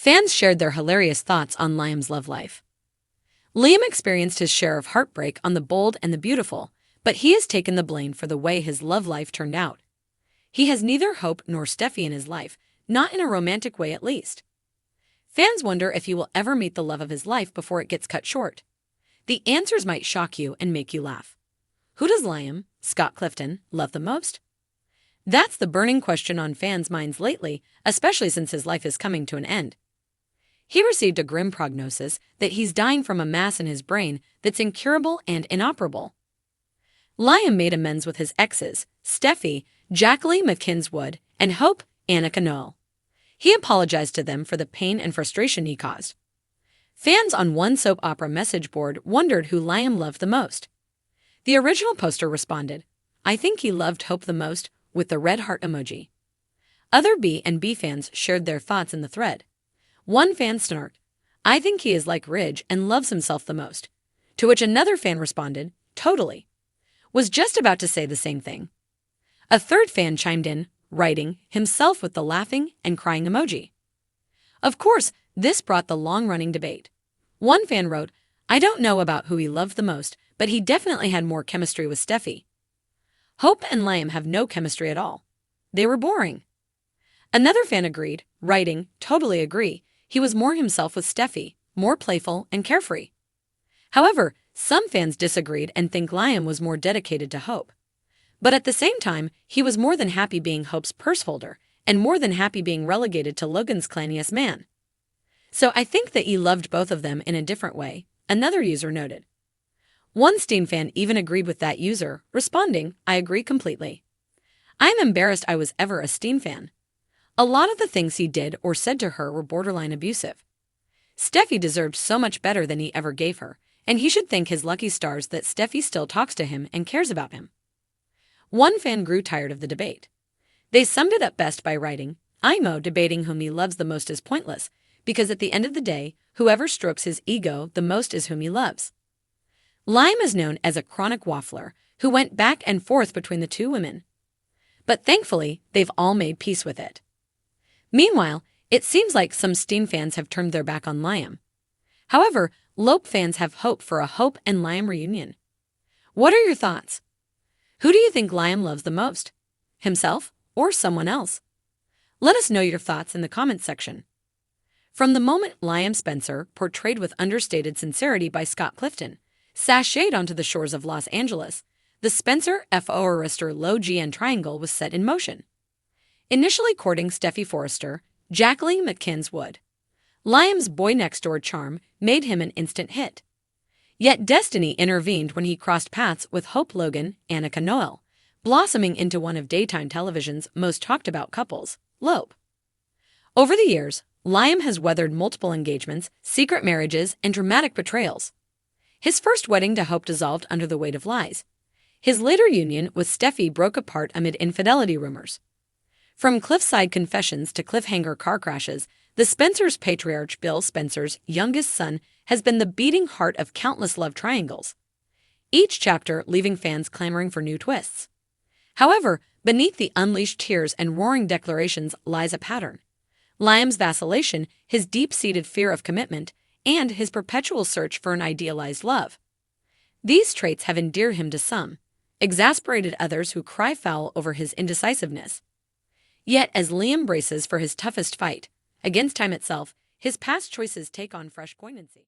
Fans shared their hilarious thoughts on Liam's love life. Liam experienced his share of heartbreak on The Bold and the Beautiful, but he has taken the blame for the way his love life turned out. He has neither Hope nor Steffi in his life, not in a romantic way at least. Fans wonder if he will ever meet the love of his life before it gets cut short. The answers might shock you and make you laugh. Who does Liam, Scott Clifton, love the most? That's the burning question on fans' minds lately, especially since his life is coming to an end. He received a grim prognosis that he's dying from a mass in his brain that's incurable and inoperable. Liam made amends with his exes, Steffi, Jacqueline McKinswood, and Hope Annika Noel. He apologized to them for the pain and frustration he caused. Fans on one soap opera message board wondered who Liam loved the most. The original poster responded, "I think he loved Hope the most," with the red heart emoji. Other B and B fans shared their thoughts in the thread. One fan snarked, "I think he is like Ridge and loves himself the most," to which another fan responded, "Totally." Was just about to say the same thing. A third fan chimed in, writing himself with the laughing and crying emoji. Of course, this brought the long-running debate. One fan wrote, "I don't know about who he loved the most, but he definitely had more chemistry with Steffi. Hope and Liam have no chemistry at all. They were boring." Another fan agreed, writing, "Totally agree. He was more himself with Steffi, more playful and carefree." However, some fans disagreed and think Liam was more dedicated to Hope. But at the same time, he was more than happy being Hope's purse holder, and more than happy being relegated to Logan's clanniest man. "So I think that he loved both of them in a different way," another user noted. One Steen fan even agreed with that user, responding, "I agree completely. I am embarrassed I was ever a Steen fan. A lot of the things he did or said to her were borderline abusive. Steffi deserved so much better than he ever gave her, and he should thank his lucky stars that Steffi still talks to him and cares about him." One fan grew tired of the debate. They summed it up best by writing, "IMO debating whom he loves the most is pointless, because at the end of the day, whoever strokes his ego the most is whom he loves." Liam is known as a chronic waffler who went back and forth between the two women. But thankfully, they've all made peace with it. Meanwhile, it seems like some Steen fans have turned their back on Liam. However, Lope fans have hope for a Hope and Liam reunion. What are your thoughts? Who do you think Liam loves the most? Himself or someone else? Let us know your thoughts in the comments section. From the moment Liam Spencer, portrayed with understated sincerity by Scott Clifton, sashayed onto the shores of Los Angeles, the Spencer Forrester Low GN triangle was set in motion. Initially courting Steffi Forrester, Jacqueline McKinswood, Liam's boy-next-door charm made him an instant hit. Yet destiny intervened when he crossed paths with Hope Logan Annika Noel, blossoming into one of daytime television's most talked-about couples, Lope. Over the years, Liam has weathered multiple engagements, secret marriages, and dramatic betrayals. His first wedding to Hope dissolved under the weight of lies. His later union with Steffi broke apart amid infidelity rumors. From cliffside confessions to cliffhanger car crashes, the Spencer's patriarch Bill Spencer's youngest son has been the beating heart of countless love triangles, each chapter leaving fans clamoring for new twists. However, beneath the unleashed tears and roaring declarations lies a pattern. Liam's vacillation, his deep-seated fear of commitment, and his perpetual search for an idealized love. These traits have endeared him to some, exasperated others who cry foul over his indecisiveness. Yet as Liam braces for his toughest fight, against time itself, his past choices take on fresh poignancy.